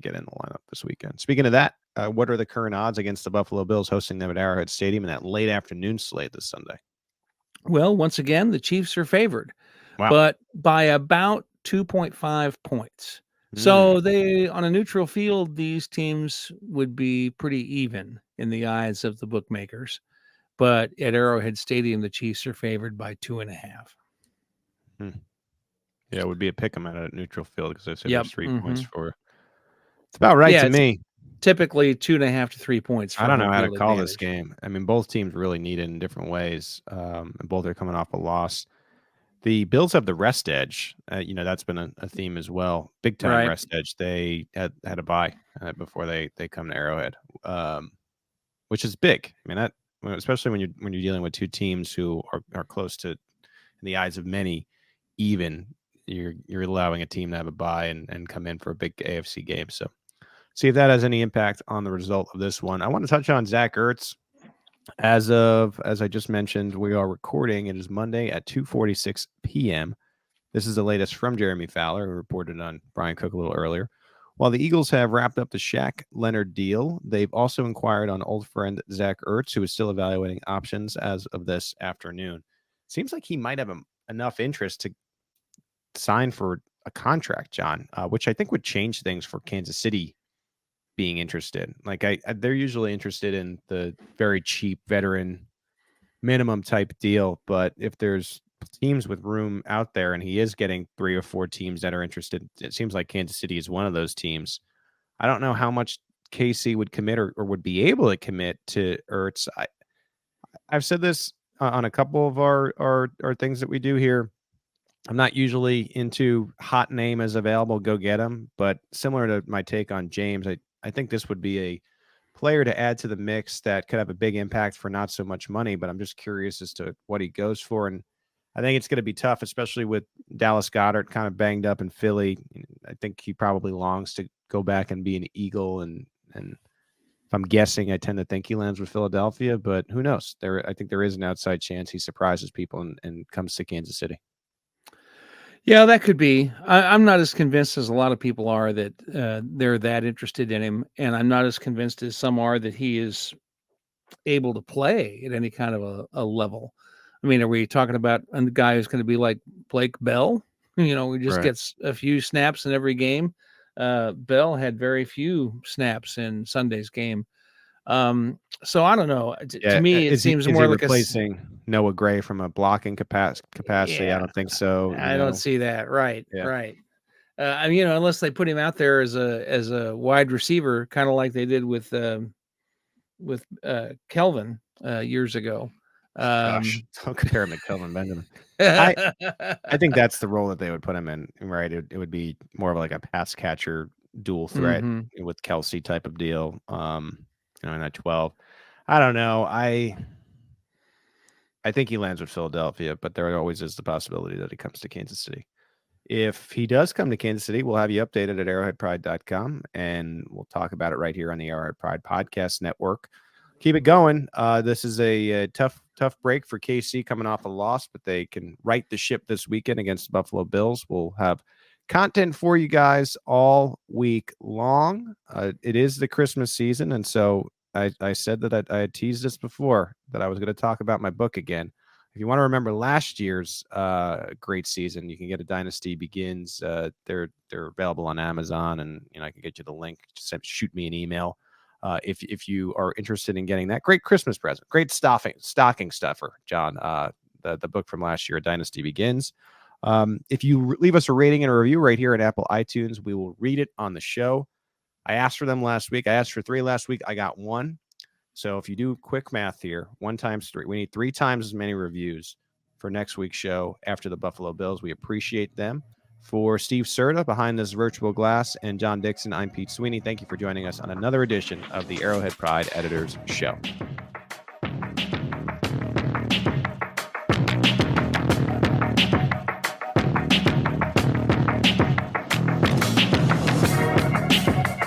get in the lineup this weekend. Speaking of that, what are the current odds against the Buffalo Bills hosting them at Arrowhead Stadium in that late afternoon slate this Sunday? Well, once again, the Chiefs are favored, but by about 2.5 points. So they, on a neutral field, these teams would be pretty even in the eyes of the bookmakers. But at Arrowhead Stadium, the Chiefs are favored by 2.5. Yeah, it would be a pick 'em at a neutral field because I said there's 3 points for. It's about right to me. Typically 2.5 to 3 points. I don't know how to call this game. I mean, both teams really need it in different ways, and both are coming off a loss. The Bills have the rest edge. That's been a theme as well. Big time rest edge. They had a bye before they come to Arrowhead, which is big. I mean, especially when you're dealing with 2 teams who are close to, in the eyes of many, even. You're allowing a team to have a bye and come in for a big AFC game. So see if that has any impact on the result of this one. I want to touch on Zach Ertz. As I just mentioned, we are recording. It is Monday at 2:46 p.m. This is the latest from Jeremy Fowler, who reported on Brian Cook a little earlier. While the Eagles have wrapped up the Shaq Leonard deal, they've also inquired on old friend Zach Ertz, who is still evaluating options as of this afternoon. Seems like he might have enough interest to sign for a contract, John, which I think would change things for Kansas City being interested. Like they're usually interested in the very cheap veteran minimum type deal, but if there's teams with room out there and he is getting 3 or 4 teams that are interested, it seems like Kansas City is one of those teams. I don't know how much KC would commit or would be able to commit to Ertz. I've said this on a couple of our things that we do here. I'm not usually into hot name as available, go get him, but similar to my take on James, I think this would be a player to add to the mix that could have a big impact for not so much money, but I'm just curious as to what he goes for. And I think it's going to be tough, especially with Dallas Goedert kind of banged up in Philly. I think he probably longs to go back and be an Eagle. And if I'm guessing, I tend to think he lands with Philadelphia, but who knows? I think there is an outside chance he surprises people and comes to Kansas City. Yeah, that could be. I'm not as convinced as a lot of people are that they're that interested in him, and I'm not as convinced as some are that he is able to play at any kind of a level. I mean, are we talking about a guy who's going to be like Blake Bell? Who just gets a few snaps in every game. Bell had very few snaps in Sunday's game. So I don't know. To me, it seems more like replacing Noah Gray from a blocking capacity. Yeah, I don't think so. I don't see that. Right. Yeah. Right. Unless they put him out there as a wide receiver, kind of like they did with Kelvin years ago. Gosh, don't compare him to Kelvin Benjamin. I think that's the role that they would put him in. Right. It would be more of like a pass catcher dual threat with Kelsey type of deal. At 12. I don't know. I think he lands with Philadelphia, but there always is the possibility that he comes to Kansas City. If he does come to Kansas City, we'll have you updated at arrowheadpride.com, and we'll talk about it right here on the Arrowhead Pride Podcast Network. Keep it going. This is a tough break for KC coming off a loss, but they can right the ship this weekend against the Buffalo Bills. We'll have content for you guys all week long. It is the Christmas season, and so I said that I had teased this before, that I was going to talk about my book again. If you want to remember last year's great season, you can get A Dynasty Begins. They're available on Amazon, and I can get you the link. Just shoot me an email if you are interested in getting that great Christmas present, great stocking stuffer, John. The book from last year, A Dynasty Begins. If you leave us a rating and a review right here at Apple iTunes, we will read it on the show. I asked for them last week. I asked for 3 last week. I got 1. So if you do quick math here, 1 times 3, we need 3 times as many reviews for next week's show after the Buffalo Bills. We appreciate them. For Steve Serta behind this virtual glass and John Dixon, I'm Pete Sweeney. Thank you for joining us on another edition of the Arrowhead Pride Editors Show.